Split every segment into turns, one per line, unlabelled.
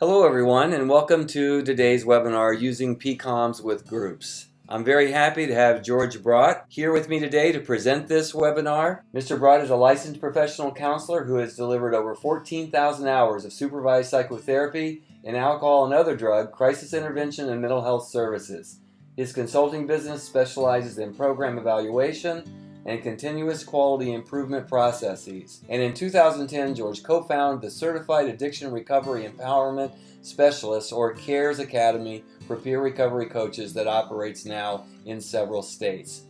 Hello everyone, and welcome to today's webinar, Using PCOMS with Groups. I'm very happy to have George Braucht here with me today to present this webinar. Mr. Braucht is a licensed professional counselor who has delivered over 14,000 hours of supervised psychotherapy in alcohol and other drug, crisis intervention, and mental health services. His consulting business specializes in program evaluation and continuous quality improvement processes. And in 2010, George co-founded the Certified Addiction Recovery Empowerment Specialist, or CARES Academy for peer recovery coaches, that operates now in several states.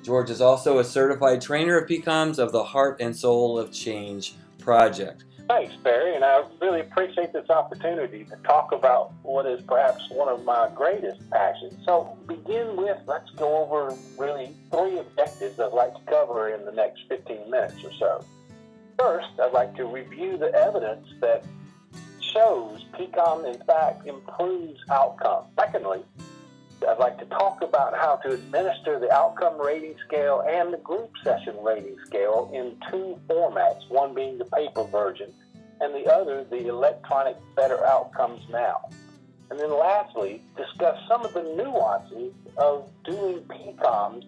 George is also a certified trainer of PCOMS of the Heart and Soul of Change project.
Thanks, Barry, and I really appreciate this opportunity to talk about what is perhaps one of my greatest passions. So, begin with, let's go over really 3 objectives I'd like to cover in the next 15 minutes or so. First, I'd like to review the evidence that shows PCOM, in fact, improves outcomes. Secondly, I'd like to talk about how to administer the outcome rating scale and the group session rating scale in 2 formats, one being the paper version and the other the electronic Better Outcomes Now. And then lastly, discuss some of the nuances of doing PCOMs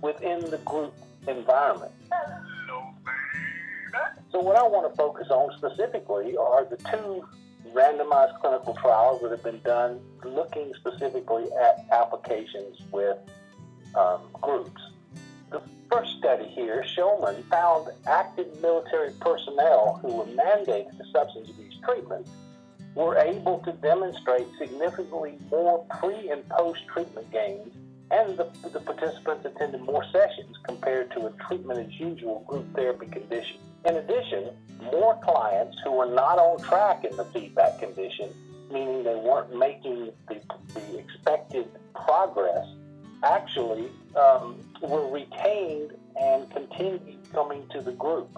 within the group environment. So what I want to focus on specifically are the 2 randomized clinical trials that have been done looking specifically at applications with groups. The first study here, Shulman found active military personnel who were mandated to substance abuse treatment were able to demonstrate significantly more pre- and post-treatment gains, and the participants attended more sessions compared to a treatment-as-usual group therapy condition. In addition, more clients who were not on track in the feedback condition, meaning they weren't making the expected progress, actually were retained and continued coming to the group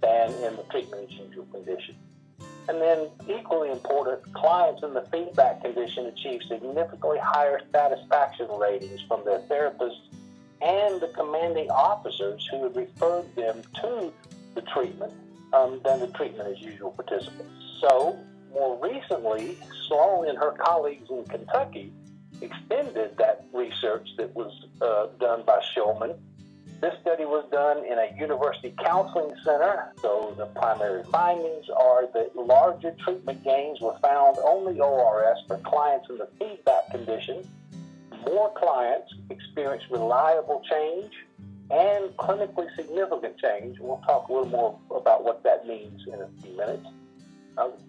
than in the treatment-as-usual condition. And then, equally important, clients in the feedback condition achieved significantly higher satisfaction ratings from their therapists and the commanding officers who had referred them to the treatment than the treatment-as-usual participants. So, more recently, Sloan and her colleagues in Kentucky extended that research that was done by Shulman. This study was done in a university counseling center, so the primary findings are that larger treatment gains were found on the ORS for clients in the feedback condition. More clients experienced reliable change and clinically significant change. We'll talk a little more about what that means in a few minutes,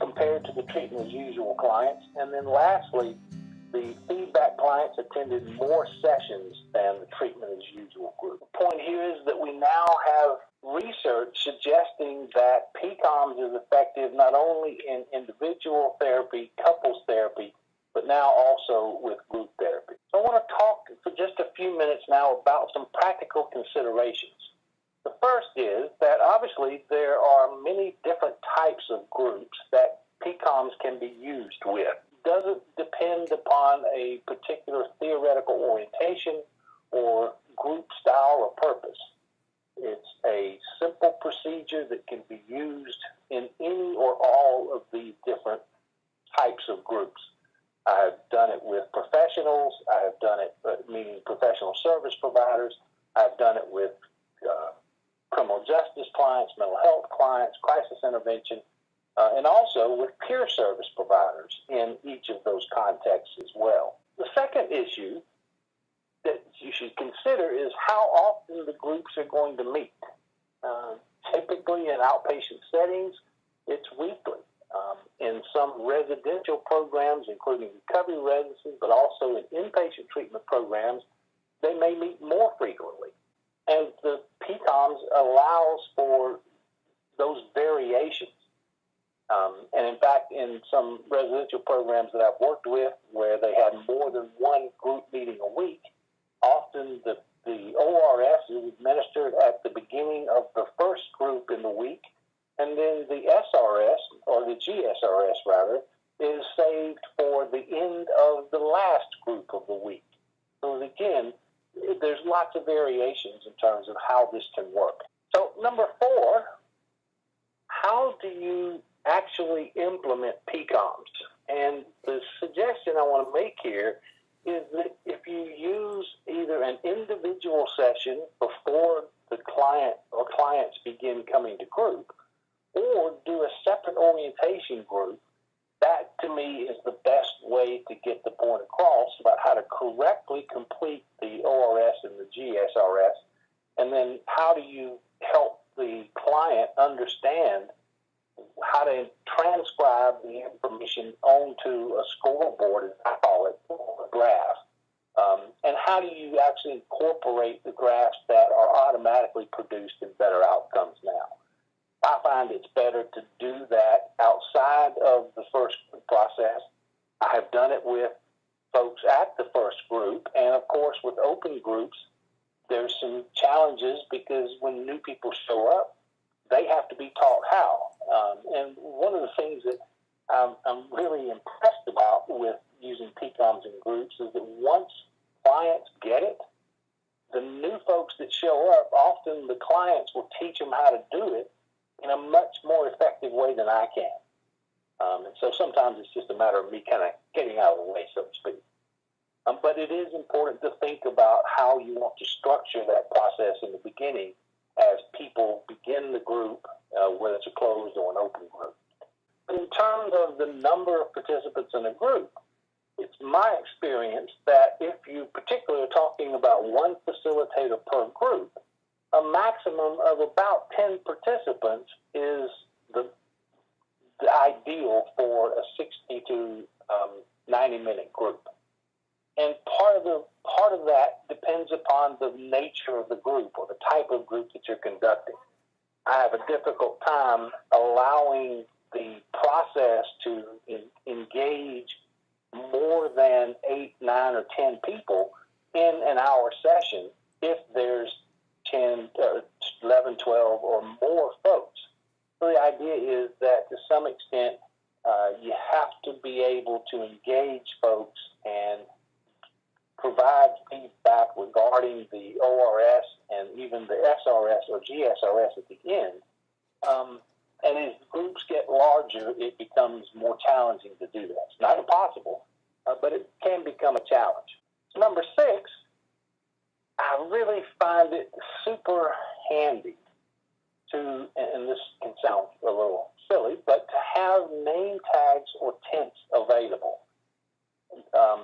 compared to the treatment-as-usual clients. And then lastly, the feedback clients attended more sessions than the treatment-as-usual group. The point here is that we now have research suggesting that PCOMS is effective not only in individual therapy, couples therapy, but now also with group therapy. So I want to talk for just a few minutes now about some practical considerations. The first is that obviously there are many different types of groups that PCOMS can be used with. It doesn't depend upon a particular theoretical orientation or group style or purpose. It's a simple procedure that can be used in any or all of these different types of groups. I have done it with professionals. I have done it, meaning professional service providers. I've done it with criminal justice clients, mental health clients, crisis intervention, and also with peer service providers in each of those contexts as well. The second issue that you should consider is how often the groups are going to meet. Typically in outpatient settings, it's weekly. In some residential programs, including recovery residencies, but also in inpatient treatment programs, they may meet more frequently. And the PCOMS allows for those variations. And in fact, in some residential programs that I've worked with where they had more than one group meeting a week, often the ORS is administered at the beginning of the first group in the week, and then the SRS, or the GSRS rather, is saved for the end of the last group of the week. So again, there's lots of variations in terms of how this can work. So number 4, how do you actually implement PCOMS? And the suggestion I want to make here is that if you use either an individual session before the client or clients begin coming to group, or do a separate orientation group, that to me is the best way to get the point across about how to correctly complete the ORS and the GSRS, and then how do you help the client understand how to transcribe the information onto a scoreboard, as I call it, or a graph. And how do you actually incorporate the graphs that are automatically produced in better outcomes now? I find it's better to do that outside of the first group process. I have done it with folks at the first group, and of course with open groups, there's some challenges because when new people show up, they have to be taught how. And one of the things that I'm really impressed about with using PCOMS in groups is that once clients get it, the new folks that show up, often the clients will teach them how to do it in a much more effective way than I can. And so sometimes it's just a matter of me kind of getting out of the way, so to speak. But it is important to think about how you want to structure that process in the beginning as people begin the group, whether it's a closed or an open group. But in terms of the number of participants in a group, it's my experience that if you particularly are talking about one facilitator per group, a maximum of about 10 participants is the ideal for a 60 to 90-minute group. And part of that depends upon the nature of the group or the type of group that you're conducting. I have a difficult time allowing the process to engage more than 8, 9, or 10 people in an hour session if there's 10, 11, 12, or more folks. So the idea is that to some extent you have to be able to engage folks and provide feedback regarding the ORS and even the SRS or GSRS at the end. And as groups get larger, it becomes more challenging to do that. It's not impossible, but it can become a challenge. Number 6, I really find it super handy to, and this can sound a little silly, but to have name tags or tints available.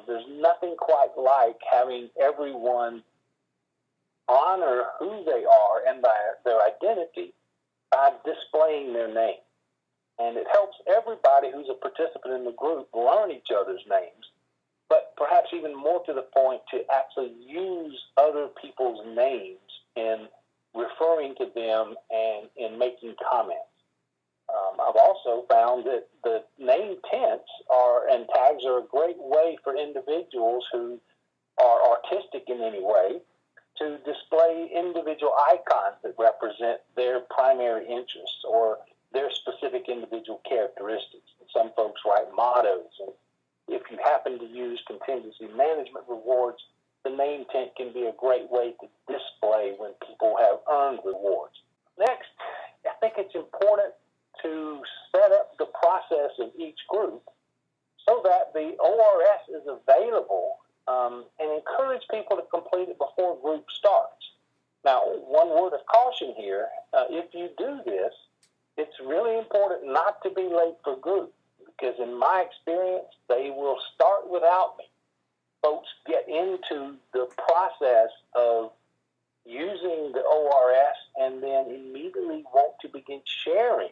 There's nothing quite like having everyone honor who they are and their identity by displaying their name. And it helps everybody who's a participant in the group learn each other's names, but perhaps even more to the point, to actually use other people's names in referring to them and in making comments. I've also found that the name tints and tags are a great way for individuals who are artistic in any way to display individual icons that represent their primary interests or their specific individual characteristics. Some folks write mottos, and if you happen to use contingency management rewards, the name tint can be a great way to display when people have earned rewards. Next, I think it's important to set up the process of each group so that the ORS is available and encourage people to complete it before group starts. Now, one word of caution here, if you do this, it's really important not to be late for group, because in my experience, they will start without me. Folks get into the process of using the ORS and then immediately want to begin sharing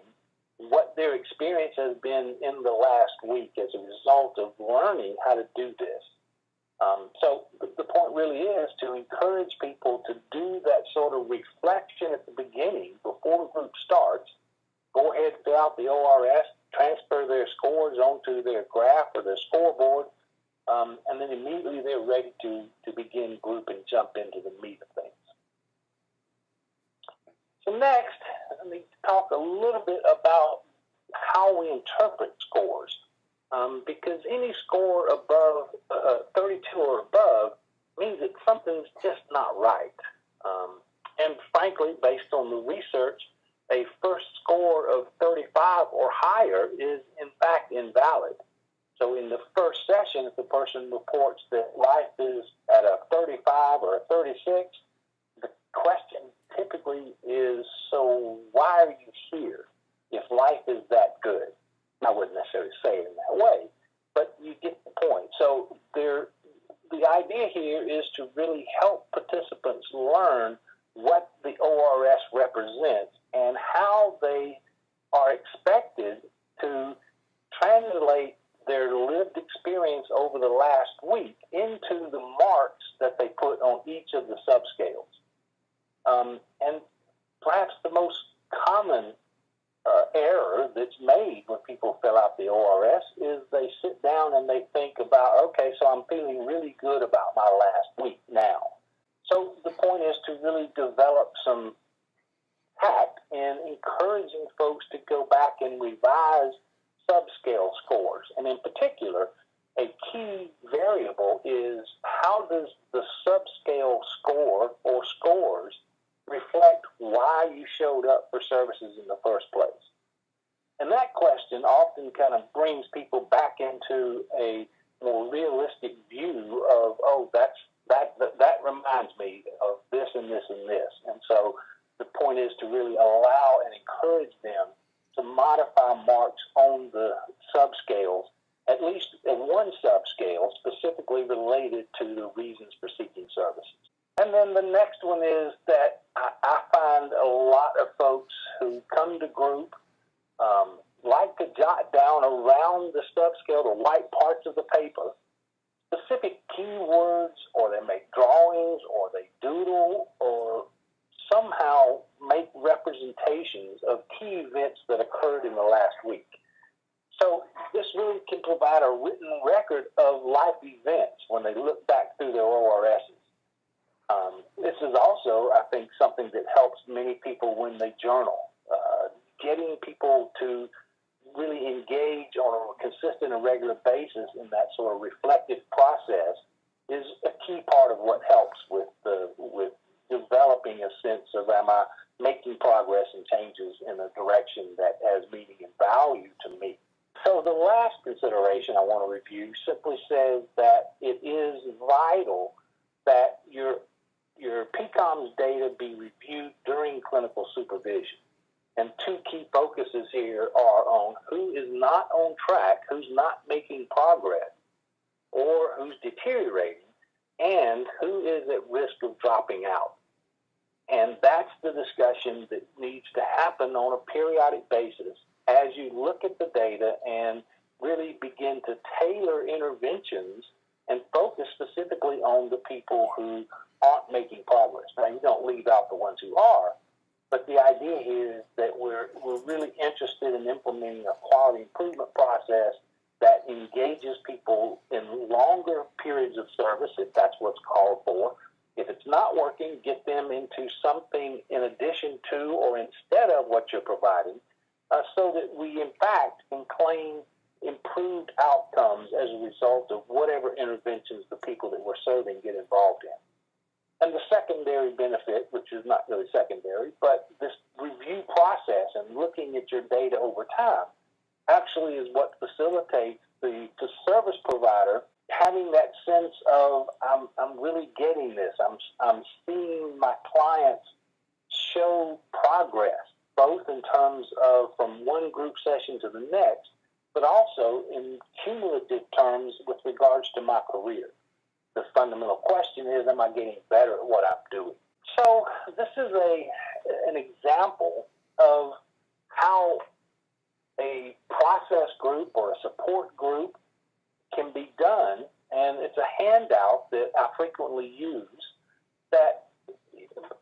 what their experience has been in the last week as a result of learning how to do this. So the point really is to encourage people to do that sort of reflection at the beginning before the group starts. Go ahead, fill out the ORS, transfer their scores onto their graph or their scoreboard, and then immediately they're ready to begin group and jump into the meat of things. So next, let me talk a little bit about how we interpret scores, because any score above 32 or above means that something's just not right. And frankly, based on the research, a first score of 35 or higher is in fact invalid. So in the first session, if the person reports that life is at a 35 or a 36, the question typically is, so why are you here if life is that good? I wouldn't necessarily say it in that way, but you get the point. So the idea here is to really help participants learn what the ORS represents and how they are expected to translate their lived experience over the last week into the marks that they put on each of the subscales. And perhaps the most common error that's made when people fill out the ORS is they sit down and they think about, okay, so I'm feeling really good about my last week now. So the point is to really develop some tact in encouraging folks to go back and revise subscale scores. And in particular, a key variable is how does the subscale score or scores reflect why you showed up for services in the first place? And that question often kind of brings people back into a more realistic view of, oh, that reminds me of this and this and this. And so the point is to really allow and encourage them to modify marks on the subscales, at least in one subscale specifically related to the reasons for seeking services. And then the next one is that I find a lot of folks who come to group like to jot down around the subscale, the white parts of the paper, specific keywords, or they make drawings, or they doodle, or somehow make representations of key events that occurred in the last week. So this really can provide a written record of life events when they look back through their ORSs. This is also, I think, something that helps many people when they journal. Getting people to really engage on a consistent and regular basis in that sort of reflective process is a key part of what helps with developing a sense of, am I making progress and changes in a direction that has meaning and value to me? So the last consideration I want to review simply says that it is vital that your PCOMS data be reviewed during clinical supervision. And two key focuses here are on who is not on track, who's not making progress, or who's deteriorating, and who is at risk of dropping out. And that's the discussion that needs to happen on a periodic basis as you look at the data and really begin to tailor interventions and focus specifically on the people who aren't making progress. Now, you don't leave out the ones who are, but the idea here is that we're really interested in implementing a quality improvement process that engages people in longer periods of service, if that's what's called for. If it's not working, get them into something in addition to or instead of what you're providing, so that we, in fact, can claim improved outcomes as a result of whatever interventions the people that we're serving get involved in. And the secondary benefit, which is not really secondary, but this review process and looking at your data over time actually is what facilitates the service provider having that sense of, I'm really getting this. I'm seeing my clients show progress, both in terms of from one group session to the next, but also in cumulative terms with regards to my career. The fundamental question is, am I getting better at what I'm doing? So this is an example of how a process group or a support group can be done, and it's a handout that I frequently use that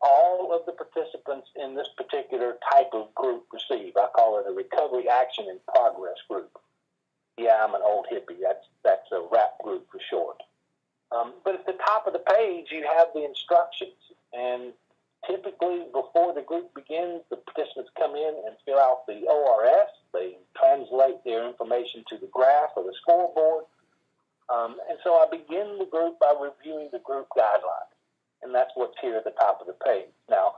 all of the participants in this particular type of group receive. I call it a Recovery Action and Progress Group. Yeah, I'm an old hippie. That's a RAP group for short. But at the top of the page, you have the instructions. And typically, before the group begins, the participants come in and fill out the ORS. They translate their information to the graph or the scoreboard. And so I begin the group by reviewing the group guidelines. And that's what's here at the top of the page. Now,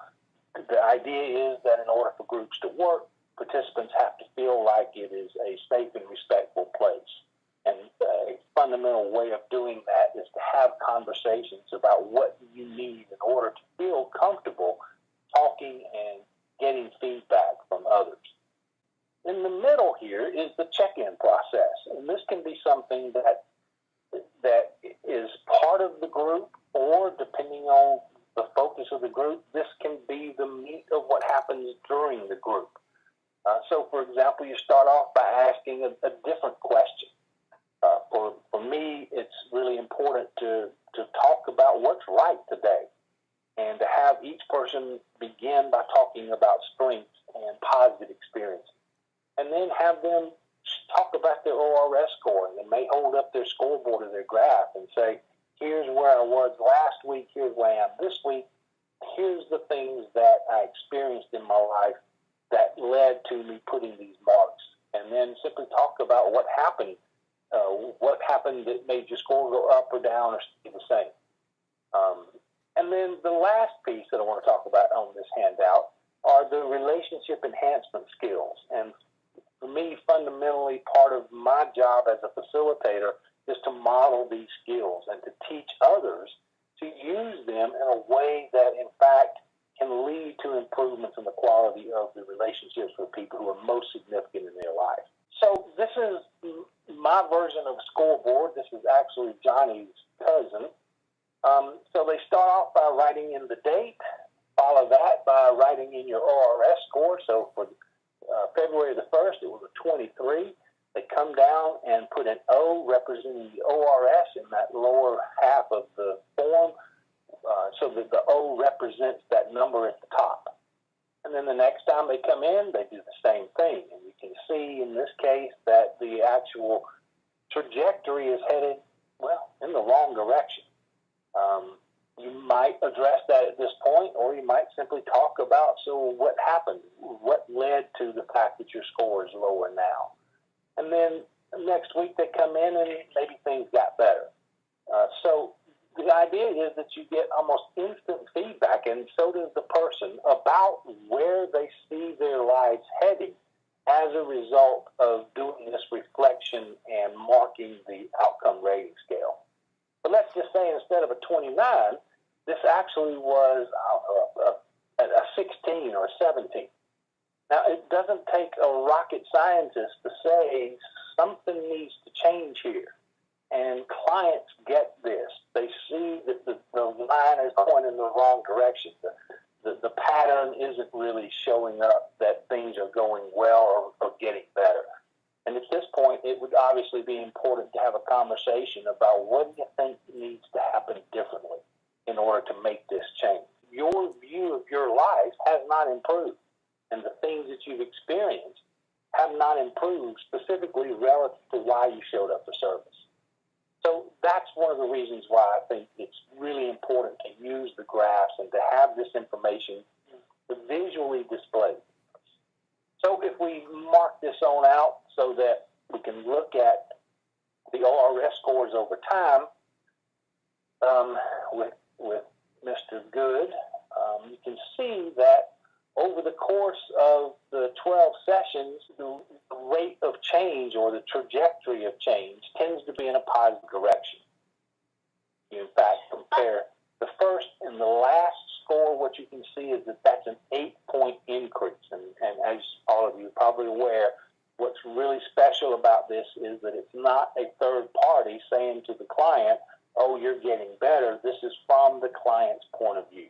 the idea is that in order for groups to work, participants have to feel like it is a safe and respectful place. And a fundamental way of doing that is to have conversations about what you need in order to feel comfortable talking and getting feedback from others. In the middle here is the check-in process, and this can be something that is part of the group, or depending on the focus of the group, this can be the meat of what happens during the group. So, for example, you start off by asking a different question. For me, it's really important to talk about what's right today, and to have each person begin by talking about strengths and positive experiences, and then have them talk about their ORS score, and they may hold up their scoreboard or their graph and say, here's where I was last week, here's where I am this week, here's the things that I experienced in my life that led to me putting these marks, and then simply talk about what happened that made your score go up or down or stay the same. And then the last piece that I want to talk about on this handout are the relationship enhancement skills. And for me, fundamentally, part of my job as a facilitator is to model these skills and to teach others to use them in a way that, in fact, can lead to improvements in the quality of the relationships with people who are most significant in their life. So this is my version of a scoreboard. This is actually Johnny's cousin. So they start off by writing in the date, follow that by writing in your ORS score. So for February the 1st, it was a 23. They come down and put an O representing the ORS in that lower half of the form, so that the O represents that number at the top. And then the next time they come in, they do the same thing. And you can see in this case that the actual trajectory is headed, well, in the wrong direction. You might address that at this point, or you might simply talk about, so what happened? What led to the fact that your score is lower now? And then next week they come in and maybe things got better. So the idea is that you get almost instant feedback, and so does the person, about where they see their lives heading as a result of doing this reflection and marking the outcome rating scale. But let's just say instead of a 29, this actually was a 16 or a 17. Now, it doesn't take a rocket scientist to say something needs to change here. And clients get this. They see that the line is going in the wrong direction. The pattern isn't really showing up that things are going well or getting better. And at this point, it would obviously be important to have a conversation about what do you think needs to happen differently in order to make this change. Your view of your life has not improved, and the things that you've experienced have not improved, specifically relative to why you showed up for service. So that's one of the reasons why I think it's really important to use the graphs and to have this information visually displayed. So if we mark this on out so that we can look at the ORS scores over time with Mr. Good, you can see that over the course of the 12 sessions, the rate of change or the trajectory of change tends to be in a positive direction. You, in fact, compare the first and the last score, what you can see is that that's an 8-point increase. And as all of you are probably aware, what's really special about this is that it's not a third party saying to the client, oh, you're getting better. This is from the client's point of view.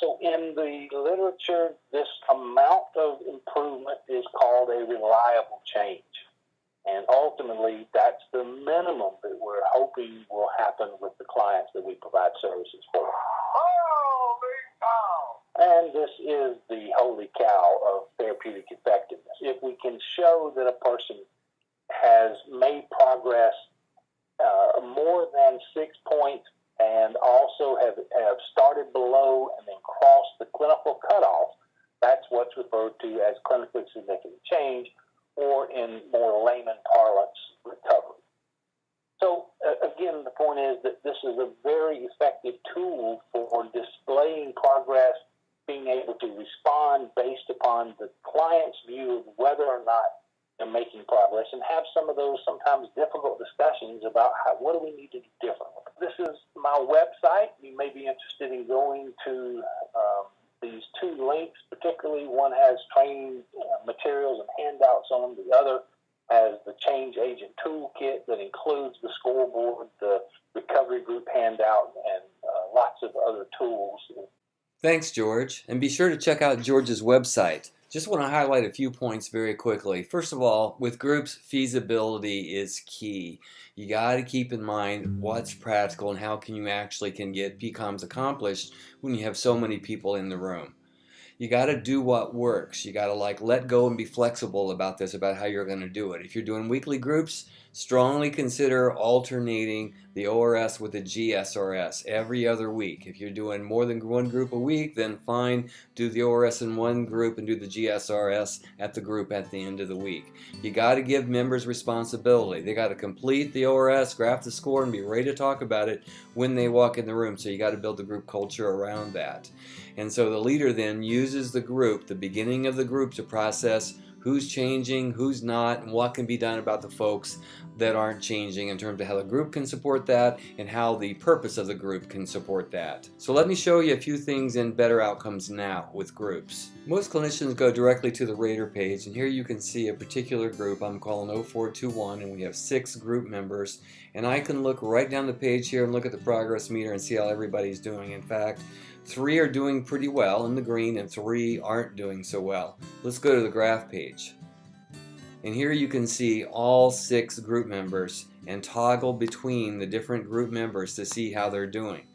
So in the literature, this amount of improvement is called a reliable change. And ultimately, that's the minimum that we're hoping will happen with the clients that we provide services for. Holy cow! And this is the holy cow of therapeutic effectiveness. If we can show that a person has made progress more than 6 points and also have started below and then crossed the clinical cutoff, that's what's referred to as clinically significant change, or in more layman parlance, recovery. So again, the point is that this is a very effective tool for displaying progress, being able to respond based upon the client's view of whether or not making progress, and have some of those sometimes difficult discussions about what do we need to do differently. This is my website. You may be interested in going to these two links, particularly one has training materials and handouts on them. The other has the change agent toolkit that includes the scoreboard, the recovery group handout, and lots of other tools.
Thanks, George. And be sure to check out George's website. Just want to highlight a few points very quickly. First of all, with groups, feasibility is key. You got to keep in mind what's practical and how can you actually get PCOMS accomplished when you have so many people in the room. You got to do what works. You got to let go and be flexible about this, about how you're going to do it. If you're doing weekly groups, strongly consider alternating the ORS with the GSRS every other week. If you're doing more than one group a week, then fine, do the ORS in one group and do the GSRS at the group at the end of the week. You got to give members responsibility. They got to complete the ORS, graph the score, and be ready to talk about it when they walk in the room. So you got to build the group culture around that. And so the leader then uses the group, the beginning of the group, to process who's changing, who's not, and what can be done about the folks that aren't changing in terms of how the group can support that and how the purpose of the group can support that. So let me show you a few things in Better Outcomes Now with groups. Most clinicians go directly to the rater page, and here you can see a particular group I'm calling 0421, and we have 6 group members, and I can look right down the page here and look at the progress meter and see how everybody's doing. In fact, 3 are doing pretty well in the green and 3 aren't doing so well. Let's go to the graph page. And here you can see all 6 group members and toggle between the different group members to see how they're doing.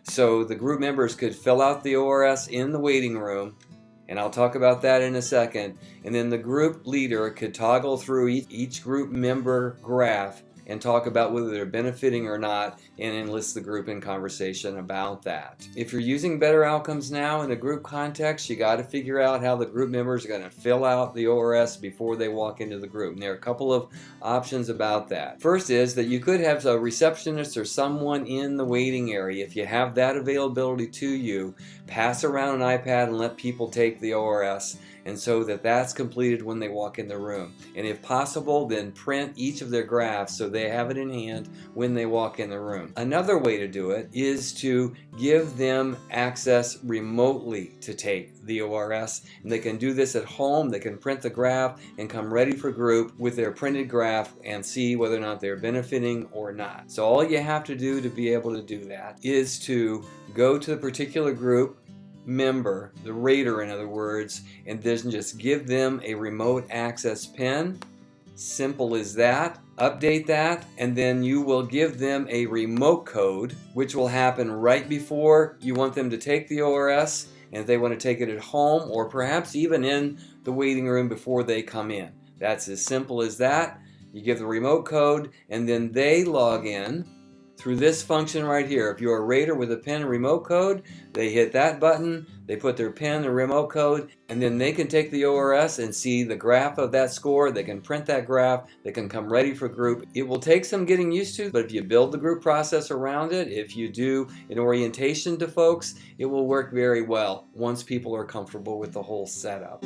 So the group members could fill out the ORS in the waiting room, and I'll talk about that in a second, and then the group leader could toggle through each group member graph and talk about whether they're benefiting or not and enlist the group in conversation about that. If you're using Better Outcomes Now in a group context, you got to figure out how the group members are going to fill out the ORS before they walk into the group. And there are a couple of options about that. First is that you could have a receptionist or someone in the waiting area. If you have that availability to you, pass around an iPad and let people take the ORS, and so that's completed when they walk in the room. And if possible, then print each of their graphs so they have it in hand when they walk in the room. Another way to do it is to give them access remotely to take the ORS, and they can do this at home. They can print the graph and come ready for group with their printed graph and see whether or not they're benefiting or not. So all you have to do to be able to do that is to go to the particular group member, the rater in other words, and then just give them a remote access pin. Simple as that. Update that, and then you will give them a remote code, which will happen right before you want them to take the ORS, and if they want to take it at home or perhaps even in the waiting room before they come in. That's as simple as that. You give the remote code, and then they log in through this function right here. If you're a rater with a PIN remote code, they hit that button, they put their PIN, the remote code, and then they can take the ORS and see the graph of that score. They can print that graph, they can come ready for group. It will take some getting used to, but if you build the group process around it, if you do an orientation to folks, it will work very well once people are comfortable with the whole setup.